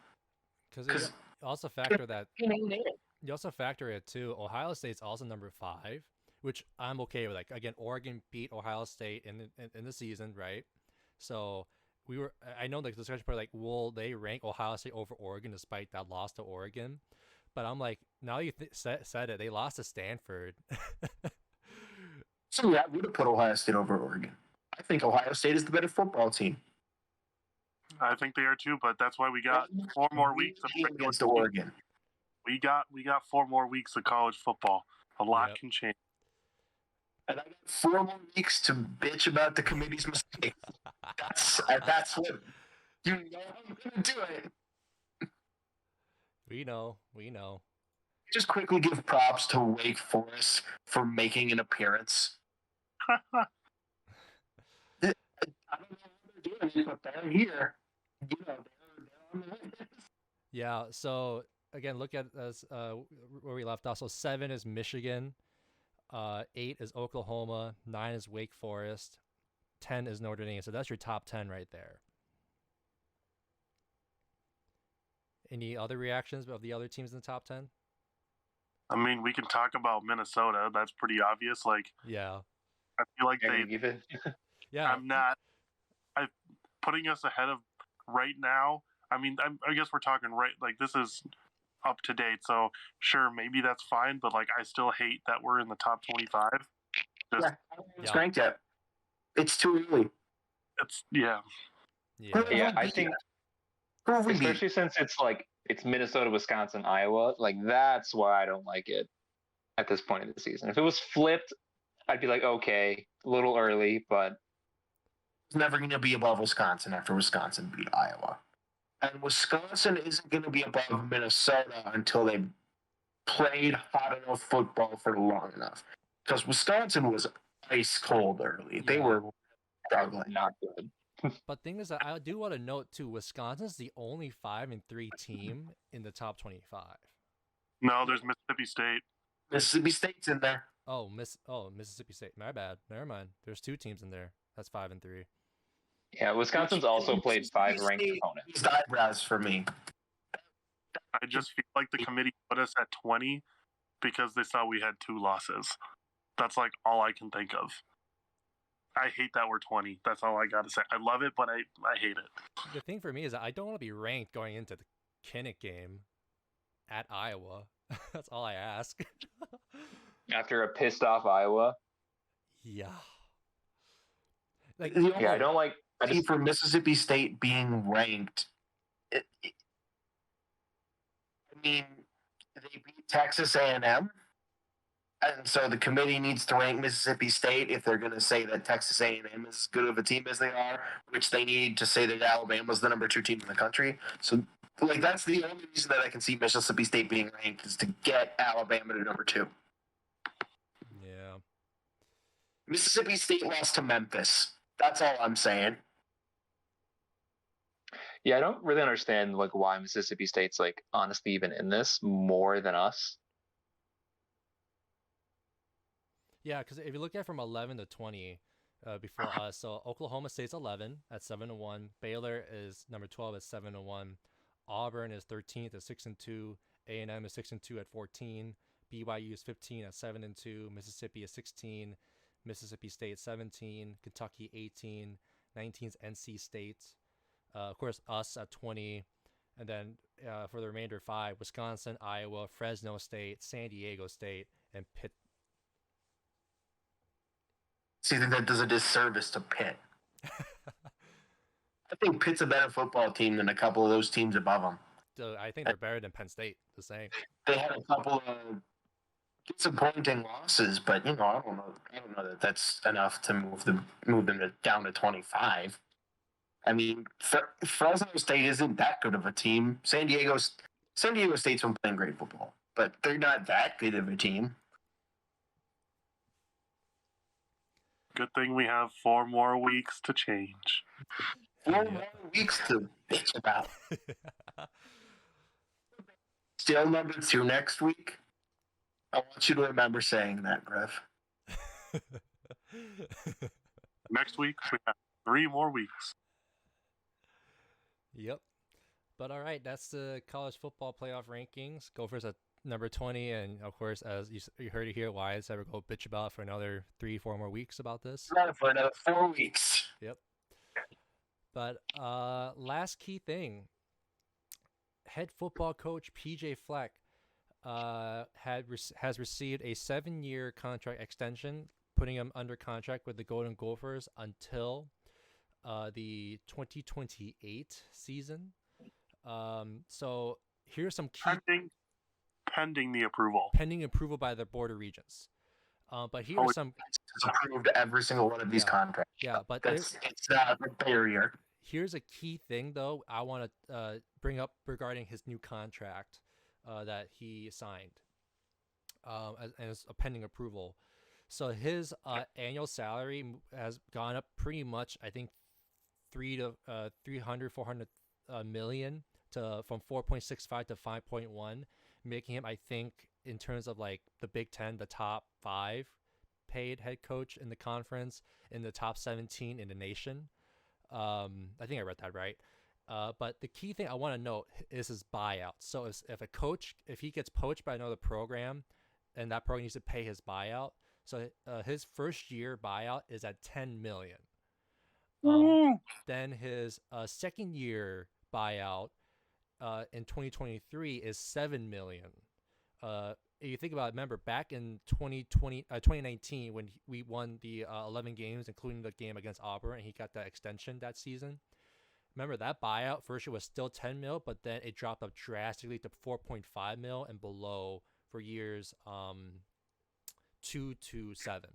Because you also factor that. You also factor it too. Ohio State's also number 5, which I'm okay with. Again, Oregon beat Ohio State in the season, right? So I know the discussion part, will they rank Ohio State over Oregon despite that loss to Oregon? But I'm like, now you said it, they lost to Stanford. So yeah, I would have put Ohio State over Oregon. I think Ohio State is the better football team. I think they are too, but that's why we got 4 more weeks of against Oregon. We got 4 more weeks of college football. A lot Yep. can change. And I got 4 more weeks to bitch about the committee's mistakes. That's what you know. I'm gonna do it. We know. Just quickly give props to Wake Forest for making an appearance. I don't know what they're doing, but they're here. They're on the list. Yeah. So again, look at us where we left off. So 7 is Michigan, 8 is Oklahoma, 9 is Wake Forest, 10 is Notre Dame. So that's your top 10 right there. Any other reactions of the other teams in the top 10? I mean, we can talk about Minnesota. That's pretty obvious. Yeah. I feel like You're they. gonna give it. Yeah. I'm putting us ahead of right now. I mean, I guess we're talking right. This is up to date. So sure, maybe that's fine. But I still hate that we're in the top 25. Yeah, I don't know it's Yeah. ranked yet. It's too early. It's yeah. Yeah, I think Who have we beat? especially since it's Minnesota, Wisconsin, Iowa. That's why I don't like it at this point of the season. If it was flipped, I'd be like, okay, a little early, but It's never going to be above Wisconsin after Wisconsin beat Iowa. And Wisconsin isn't going to be above Minnesota until they played hot enough football for long enough. Because Wisconsin was ice cold early. They Yeah. were struggling. not good. But thing is that I do want to note too, Wisconsin's the only 5-3 team in the top 25. No, there's Mississippi State. Mississippi State's in there. Mississippi State. My bad. Never mind. There's 2 teams in there. That's 5-3. Yeah, Wisconsin's also played 5 ranked State opponents. raised eyebrows for me. I just feel like the committee put us at 20 because they saw we had 2 losses. That's all I can think of. I hate that we're 20. That's all I got to say. I love it, but I hate it. The thing for me is that I don't want to be ranked going into the Kinnick game at Iowa. That's all I ask. After a pissed off Iowa. Yeah. Yeah, I don't like. I just For Mississippi State being ranked, I mean, they beat Texas A&M, and so the committee needs to rank Mississippi State if they're going to say that Texas A&M is as good of a team as they are, which they need to say that Alabama's the number 2 team in the country. So, that's the only reason that I can see Mississippi State being ranked is to get Alabama to number 2. Mississippi State lost to Memphis. That's all I'm saying. Yeah, I don't really understand like why Mississippi State's like honestly even in this more than us. Yeah, because if you look at from 11 to 20 before us, so Oklahoma State's 11 at 7-1. Baylor is number 12 at 7-1. Auburn is 13th at 6-2. A&M is 6-2 at 14. BYU is 15 at 7-2. Mississippi is 16. Mississippi State 17. Kentucky 18. 19 is NC State. Of course, us at 20. And then for the remainder 5, Wisconsin, Iowa, Fresno State, San Diego State, and Pitt. See, that does a disservice to Pitt. I think Pitt's a better football team than a couple of those teams above them. So I think they're better than Penn State, the same. They had a couple of disappointing losses, but I don't know that that's enough to move them down to 25. I mean, Fresno State isn't that good of a team. San Diego State's been playing great football, but they're not that good of a team. Good thing we have 4 more weeks to change. 4 more weeks to bitch about. Still number 2 next week. I want you to remember saying that, Griff. Next week, we have 3 more weeks. Yep. But all right, that's the college football playoff rankings. Gophers at number 20, and of course, as you heard it here, Wyatt said we're going to bitch about for another 3-4 more weeks about this. Not for another 4 weeks. Yep. But last key thing, head football coach PJ Fleck has received a 7-year contract extension, putting him under contract with the Golden Gophers until the 2028 season. So here's some key pending the approval. Pending approval by the Board of Regents. But here are some. It's approved every single one of these contracts. Yeah, but it's not a barrier. Here's a key thing, though, I want to bring up regarding his new contract that he signed as a pending approval. So his annual salary has gone up pretty much, I think, 400 million from 4.65 to 5.1, making him, I think, in terms of like the Big Ten, the top 5 paid head coach in the conference, in the top 17 in the nation. I think I read that right. But the key thing I want to note is his buyout. So if a coach, if he gets poached by another program, and that program needs to pay his buyout, so his first year buyout is at $10 million. Then his second year buyout in 2023 is $7 million. If you think about it, remember back in 2019 when we won the 11 games, including the game against Auburn, and he got that extension that season. Remember that buyout first year was still 10 mil, but then it dropped up drastically to 4.5 mil and below for years 2 to 7.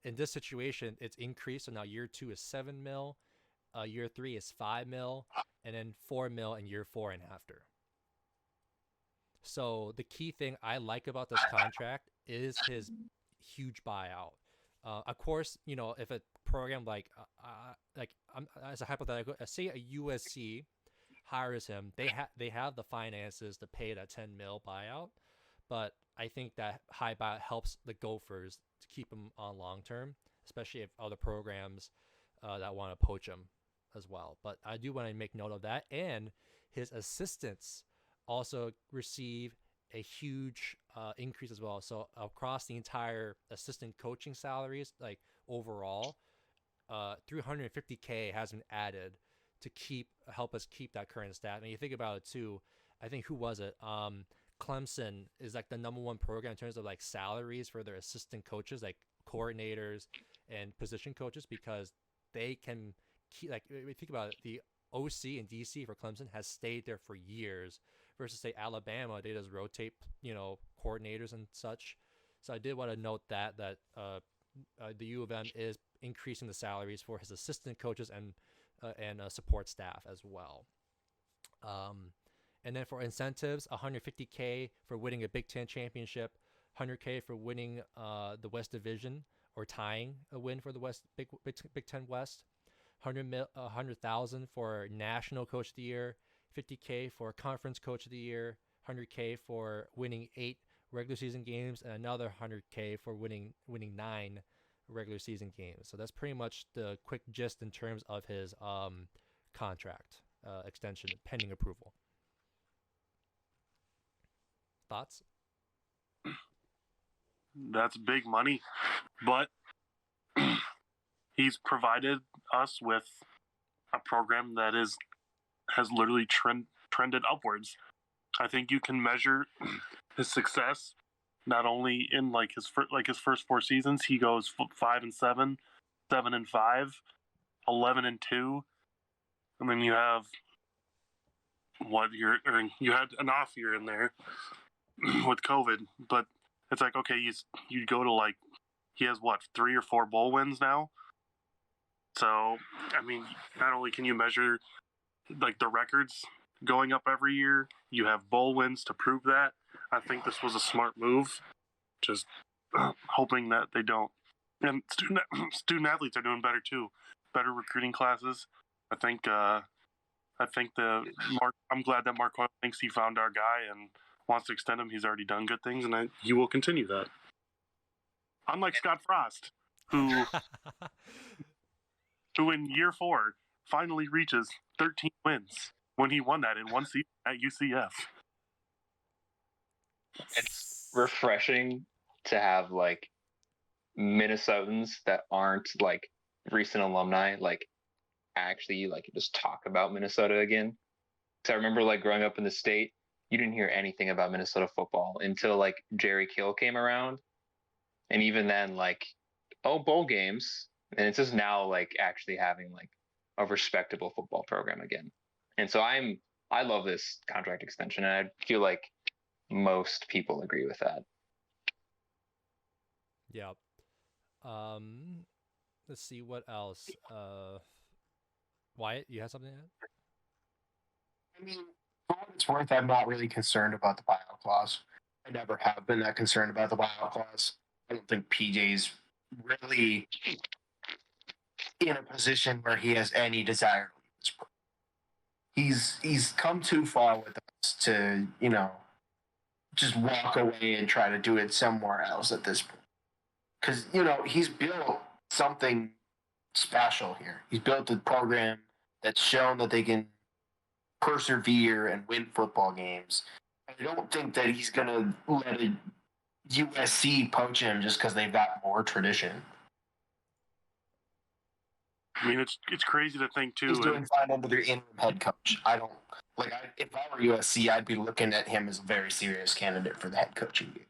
In this situation, it's increased, so now year 2 is 7 mil, year 3 is 5 mil, and then 4 mil in year 4 and after. So the key thing I like about this contract is his huge buyout. Of course, if a program like I'm as a hypothetical, say a USC hires him, they have the finances to pay that 10 mil buyout, but I think that high buyout helps the Gophers to keep him on long term, especially if other programs that want to poach him as well. But I do want to make note of that, and his assistants also receive a huge increase as well. So across the entire assistant coaching salaries, like overall, $350K has been added to help us keep that current staff. And you think about it too, I think who was it? Clemson is like the number 1 program in terms of like salaries for their assistant coaches, like coordinators and position coaches, because they can keep, like, if you think about it, the OC and DC for Clemson has stayed there for years versus say Alabama, they just rotate, coordinators and such. So I did want to note that the U of M is increasing the salaries for his assistant coaches and support staff as well. And then for incentives, $150K for winning a Big Ten championship, $100K for winning the West Division or tying a win for the Big Ten West. 100,000 for National Coach of the Year, 50K for Conference Coach of the Year, 100K for winning 8 regular season games, and another 100K for winning 9 regular season games. So that's pretty much the quick gist in terms of his contract extension pending approval. Thoughts? That's big money, but he's provided us with a program that has literally trended upwards. I think you can measure his success not only in his first 4 seasons. He goes 5-7, 7-5, 11-2, and then you have you had an off year in there with COVID, but it's like, okay, you go to he has 3 or 4 bowl wins now. So, I mean, not only can you measure the records going up every year, you have bowl wins to prove that. I think this was a smart move. Just hoping that they don't. And student athletes are doing better too. Better recruiting classes. I'm glad that Mark Hoyle thinks he found our guy and wants to extend him. He's already done good things, and he will continue that. Unlike Scott Frost, who in year 4 finally reaches 13 wins when he won that in one season at UCF. It's refreshing to have Minnesotans that aren't recent alumni actually just talk about Minnesota again. Because I remember growing up in the state, you didn't hear anything about Minnesota football until Jerry Kill came around, and even then bowl games, and it's just now actually having a respectable football program again. And so I love this contract extension, and I feel like most people agree with that. Yeah. Let's see what else. Wyatt, you have something to add? I mean, for what it's worth, I'm not really concerned about the buyout clause. I never have been that concerned about the buyout clause. I don't think PJ's really in a position where he has any desire to leave this program. He's come too far with us to, just walk away and try to do it somewhere else at this point. Because, he's built something special here. He's built a program that's shown that they can persevere and win football games. I don't think that he's going to let a USC poach him just because they've got more tradition. I mean, it's crazy to think too. He's doing fine under their interim head coach. If I were USC, I'd be looking at him as a very serious candidate for the head coaching gig.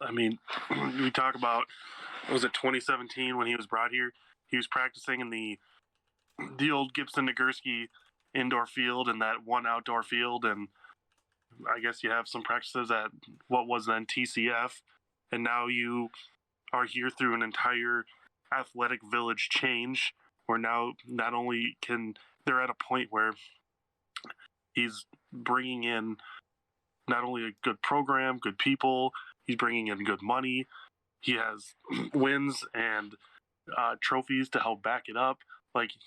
I mean, we talk about, was it 2017 when he was brought here? He was practicing in the old Gibson Nagurski indoor field and that one outdoor field, and I guess you have some practices at what was then TCF, and now you are here through an entire athletic village change, where now not only they're at a point where he's bringing in not only a good program, good people, he's bringing in good money, he has wins and trophies to help back it up.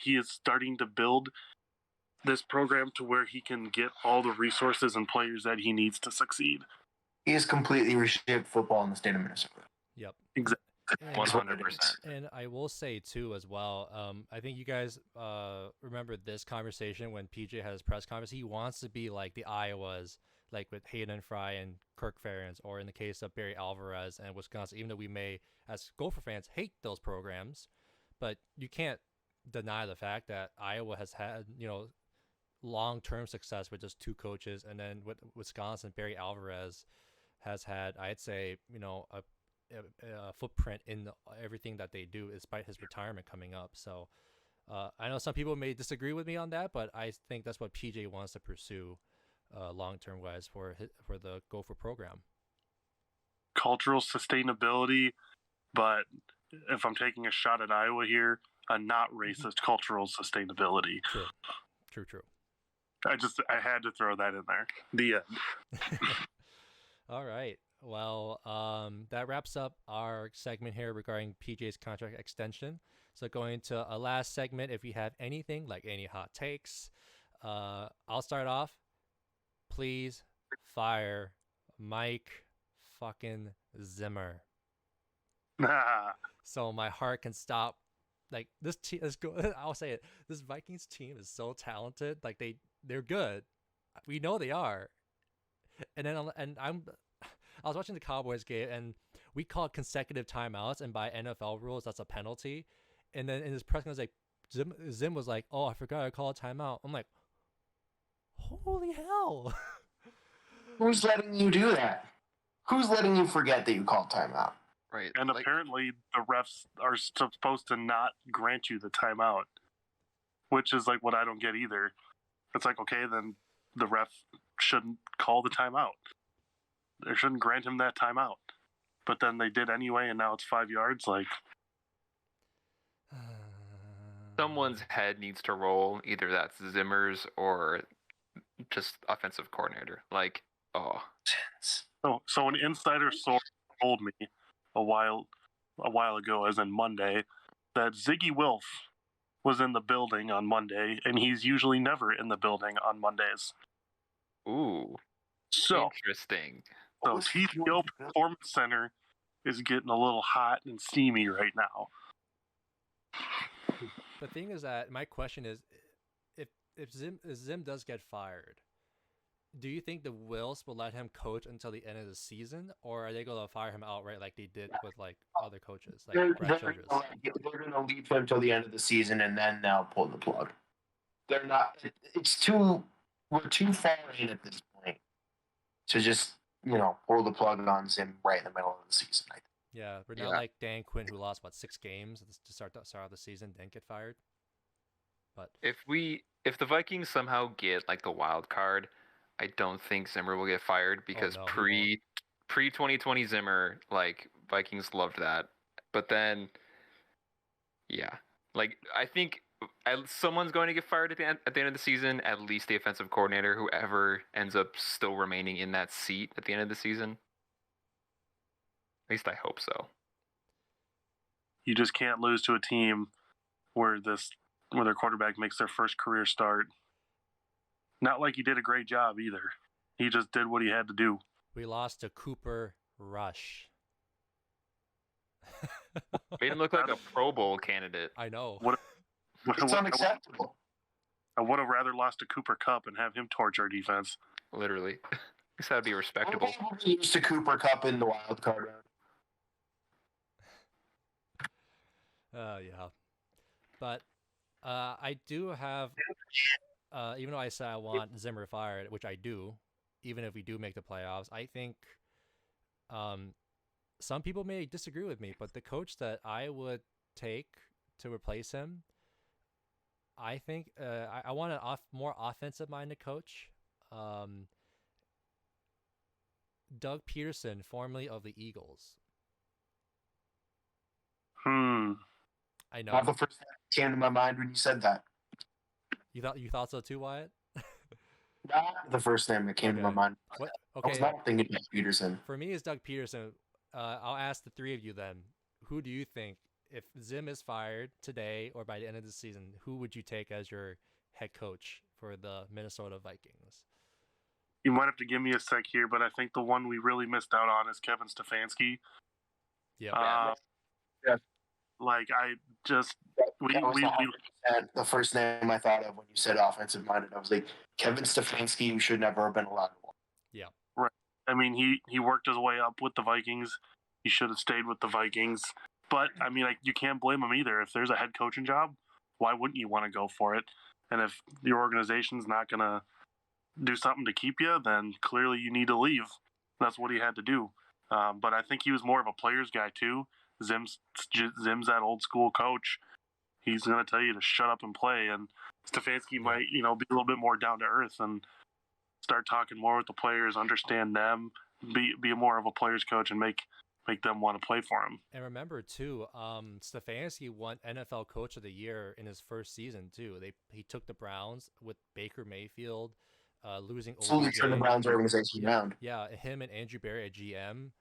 He is starting to build this program to where he can get all the resources and players that he needs to succeed. He has completely reshaped football in the state of Minnesota. Yep. Exactly. 100%. And I will say too as well, I think you guys remember this conversation when PJ had his press conference. He wants to be like the Iowas, with Hayden Fry and Kirk Ferentz, or in the case of Barry Alvarez and Wisconsin, even though we may, as Gopher fans, hate those programs, but you can't deny the fact that Iowa has had, long-term success with just 2 coaches, and then with Wisconsin, Barry Alvarez has had, I'd say, a footprint in everything that they do, despite his retirement coming up. So I know some people may disagree with me on that, but I think that's what PJ wants to pursue long-term wise for the Gopher program. Cultural sustainability, but if I'm taking a shot at Iowa here, a not racist cultural sustainability. True. I had to throw that in there. The end. All right. Well, that wraps up our segment here regarding PJ's contract extension. So going to a last segment, if you have anything, like any hot takes, I'll start off. Please fire Mike fucking Zimmer. So my heart can stop. Like this team, I'll say it. This Vikings team is so talented. Like they're good. We know they are. And then I was watching the Cowboys game, and we called consecutive timeouts, and by NFL rules, that's a penalty. And then in his press conference, like Zim was like, "Oh, I forgot I called a timeout." I'm like, "Holy hell!" Who's letting you do that? Who's letting you forget that you called timeout? Right. And apparently the refs are supposed to not grant you the timeout, which is like what I don't get either. It's like, okay, then the ref shouldn't call the timeout. They shouldn't grant him that timeout. But then they did anyway, and now it's 5 yards. Like, Someone's head needs to roll. Either that's Zimmer's or just offensive coordinator. Like, oh. So an insider source told me a while ago, as in Monday, that Ziggy Wilf was in the building on Monday, and he's usually never in the building on Mondays. Ooh. So Interesting. So TPO Performance Center is getting a little hot and steamy right now. The thing is that my question is, if Zim does get fired, do you think the Wills will let him coach until the end of the season, or are they going to fire him outright like they did with like other coaches, like Brad Childress? They're going to leave him till the end of the season, and then they'll pull the plug. They're not. It's too. We're too far in at this point to just pull the plug on Zim right in the middle of the season. I think. Yeah, we're not like Dan Quinn, who lost 6 games to start out the season, then get fired. But if the Vikings somehow get like the wild card, I don't think Zimmer will get fired because pre 2020 Zimmer, like Vikings loved that. But then, yeah, like I think someone's going to get fired at the end of the season. At least the offensive coordinator, whoever ends up still remaining in that seat at the end of the season. At least I hope so. You just can't lose to a team where their quarterback makes their first career start. Not like he did a great job either. He just did what he had to do. We lost to Cooper Rush. Made him look like a Pro Bowl candidate. I know. It's unacceptable. I would have rather lost to Cooper Kupp and have him torch our defense. Literally. I guess that would be respectable. We used to Cooper Kupp in the wild card round. Yeah. But I do have, even though I said I want Zimmer fired, which I do, even if we do make the playoffs, I think some people may disagree with me, but the coach that I would take to replace him, I think I want a more offensive-minded coach. Doug Peterson, formerly of the Eagles. I know. Not the first thing that came to my mind when you said that. You thought so too, Wyatt? Not the first name that came to my mind. What? I Okay. was not thinking Doug Peterson. For me, it's Doug Peterson. I'll ask the three of you then. Who do you think, if Zim is fired today or by the end of the season, who would you take as your head coach for the Minnesota Vikings? You might have to give me a sec here, but I think the one we really missed out on is Kevin Stefanski. Yeah. Like I just the first name I thought of when you said offensive minded. I was like, Kevin Stefanski, who should never have been allowed to walk. Yeah. Right. I mean, he worked his way up with the Vikings. He should have stayed with the Vikings. But I mean, you can't blame him either. If there's a head coaching job, why wouldn't you want to go for it? And if your organization's not gonna do something to keep you, then clearly you need to leave. That's what he had to do. But I think he was more of a player's guy too. Zim's that old school coach. He's going to tell you to shut up and play. And Stefanski might, be a little bit more down to earth and start talking more with the players, understand them, be more of a player's coach, and make them want to play for him. And remember too, Stefanski won NFL Coach of the Year in his first season too. He took the Browns with Baker Mayfield, losing Absolutely OBJ. turn the Browns organization around. Yeah, him and Andrew Berry at GM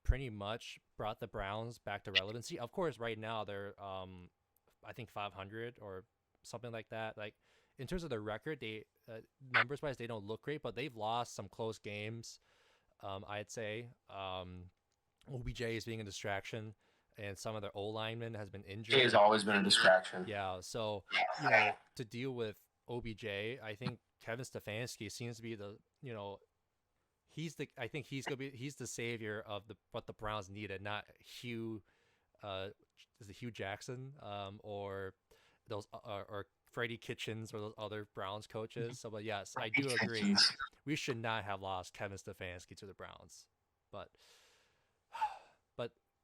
pretty much brought the Browns back to relevancy. Of course, right now they're I think 500 or something like that. Like in terms of their record, they numbers wise they don't look great, but they've lost some close games. I'd say OBJ is being a distraction, and some of their O linemen has been injured. He has always been a distraction. Yeah, so to deal with OBJ, I think Kevin Stefanski seems to be the he's the savior of what the Browns needed, not Hugh. Is it Hugh Jackson or those or Freddie Kitchens or those other Browns coaches? So, but yes, I do agree. We should not have lost Kevin Stefanski to the Browns, but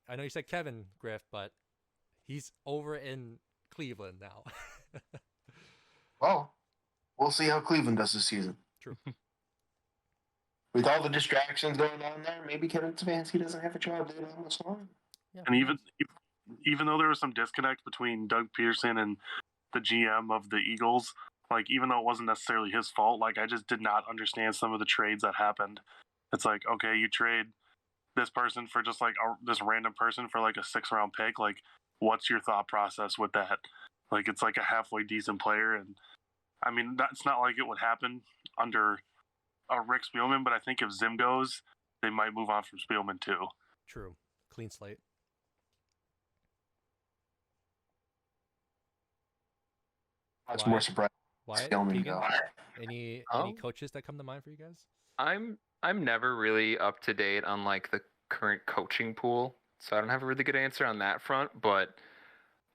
I know you said Kevin Griff, but he's over in Cleveland now. Well, we'll see how Cleveland does this season. True. With all the distractions going on there, maybe Kevin Stefanski doesn't have a job there that much longer. Yeah. And even though there was some disconnect between Doug Peterson and the GM of the Eagles, like even though it wasn't necessarily his fault, like I just did not understand some of the trades that happened. It's like, okay, you trade this person for just like this random person for like a 6th-round pick. Like, what's your thought process with that? Like, it's like a halfway decent player, and I mean, it's not like it would happen under Rick Spielman, but I think if Zim goes, they might move on from Spielman too. True. Clean slate. That's more surprising. Wyatt, Spielman Keegan, go. any coaches that come to mind for you guys? I'm never really up to date on like the current coaching pool, so I don't have a really good answer on that front. But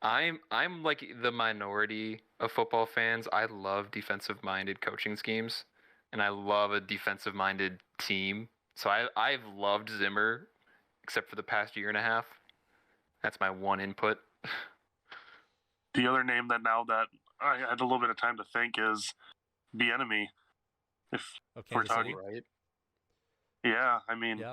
I'm like the minority of football fans. I love defensive-minded coaching schemes, and I love a defensive-minded team. So I've loved Zimmer, except for the past year and a half. That's my one input. The other name that now that I had a little bit of time to think is Bieniemy. If we're talking, right? Yeah, I mean,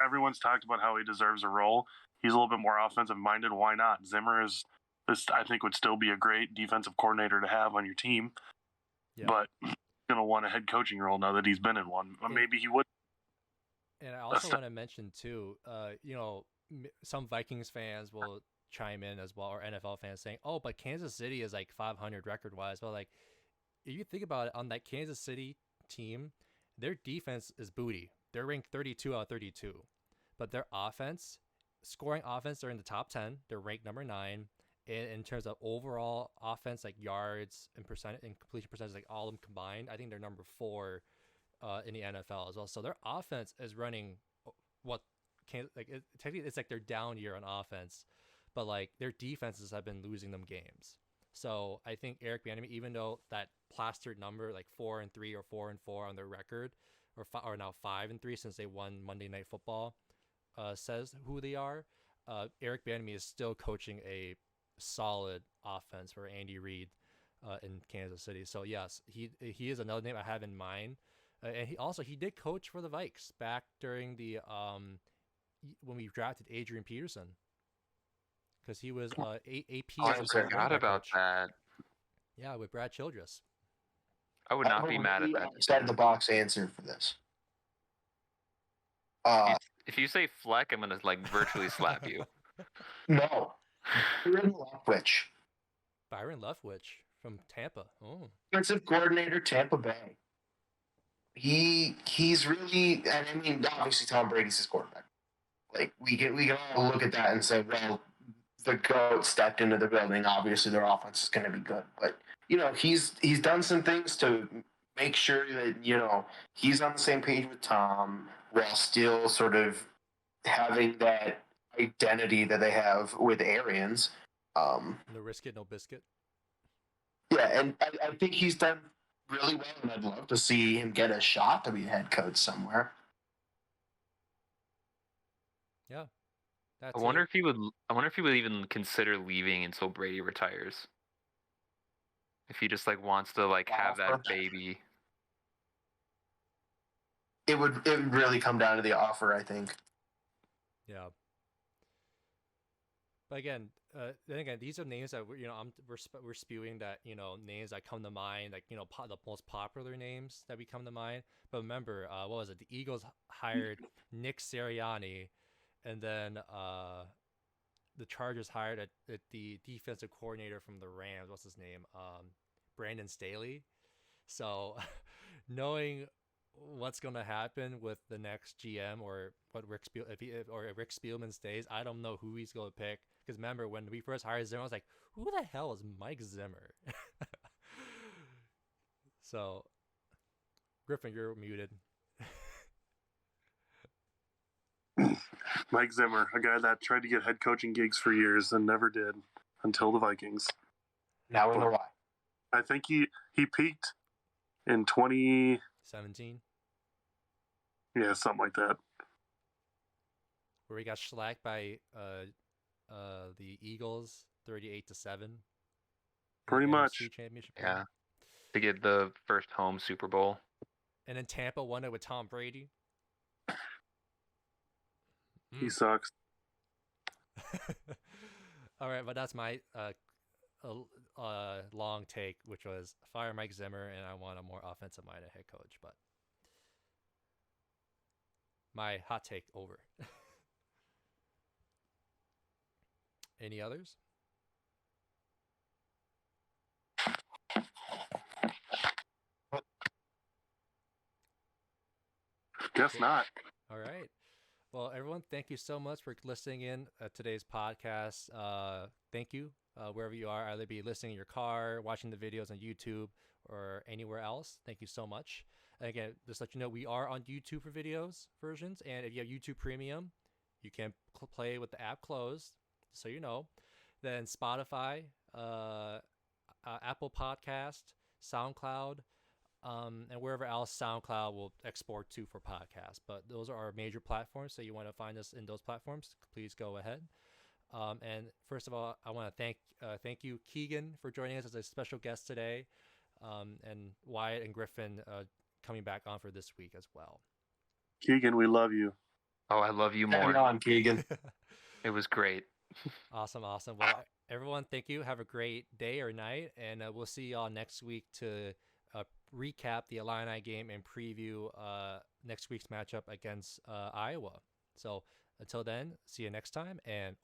everyone's talked about how he deserves a role. He's a little bit more offensive minded. Why not? Zimmer is this. I think would still be a great defensive coordinator to have on your team. Yeah. But he's gonna want a head coaching role now that he's been in one. Maybe he would. And I also want to mention too, some Vikings fans will chime in as well, or NFL fans saying, "Oh, but Kansas City is like 500 record-wise." Well, like if you think about it, on that Kansas City team, their defense is booty. They're ranked 32 out of 32, but their offense, scoring offense, they're in the top 10. They're ranked number 9. And in terms of overall offense, like yards and percent and completion percentage, like all of them combined, I think they're number 4 in the NFL as well. So their offense is running technically it's like their down year on offense, but like their defenses have been losing them games. So I think Eric Bieniemy, even though that plastered number like 4-3 or 4-4 on their record, or now 5-3 since they won Monday Night Football, says who they are. Eric Bieniemy is still coaching a solid offense for Andy Reid in Kansas City. So yes, he is another name I have in mind. And he did coach for the Vikes back during the when we drafted Adrian Peterson, because he was AP. I forgot about that. Yeah, with Brad Childress. I would not be mad at that. Outside of the box answer for this. If you say Fleck, I'm gonna like virtually slap you. No, Byron Leftwich from Tampa. Oh, defensive coordinator, Tampa Bay. He's really, and I mean, obviously Tom Brady's his quarterback. Like we can all look at that and say, well, the GOAT stepped into the building. Obviously, their offense is going to be good, but he's done some things to make sure that he's on the same page with Tom, while still sort of having that identity that they have with Arians. No risk it, no biscuit. Yeah, and I think he's done really well, and I'd love to see him get a shot to be a head coach somewhere. Yeah, I wonder if he would even consider leaving until Brady retires. If he just like wants to like have that baby. It would really come down to the offer, I think. Yeah. But again, then again, these are names that we're spewing that names that come to mind, like the most popular names that we come to mind. But remember, what was it? The Eagles hired Nick Sirianni, and then the Chargers hired the defensive coordinator from the Rams. What's his name? Brandon Staley. So, knowing what's going to happen with the next GM or what Rick Spielman stays, I don't know who he's going to pick. Because remember, when we first hired Zimmer, I was like, who the hell is Mike Zimmer? So, Griffin, you're muted. Mike Zimmer, a guy that tried to get head coaching gigs for years and never did until the Vikings. Now we know why. I think he peaked in 17, yeah, something like that. where he got shellacked by the Eagles 38-7. Pretty much. NFC championship Yeah. game. To get the first home Super Bowl. And then Tampa won it with Tom Brady. He sucks. All right, but that's my long take, which was fire Mike Zimmer, and I want a more offensive-minded head coach. But my hot take over. Any others? Guess not. All right. Well, everyone, thank you so much for listening in today's podcast. Thank you, wherever you are, either be listening in your car, watching the videos on YouTube, or anywhere else. Thank you so much. And again, just let you know, we are on YouTube for videos versions, and if you have YouTube Premium, you can play with the app closed, so you know. Then Spotify, Apple Podcast, SoundCloud, and wherever else SoundCloud will export to for podcasts. But those are our major platforms, so you want to find us in those platforms, please go ahead. And first of all, I want to thank you, Keegan, for joining us as a special guest today, and Wyatt and Griffin coming back on for this week as well. Keegan, we love you. Oh, I love you Hang more. on, Keegan. It was great. Awesome. Well, everyone, thank you. Have a great day or night, and we'll see y'all next week to recap the Illini game and preview next week's matchup against Iowa. So until then, see you next time, and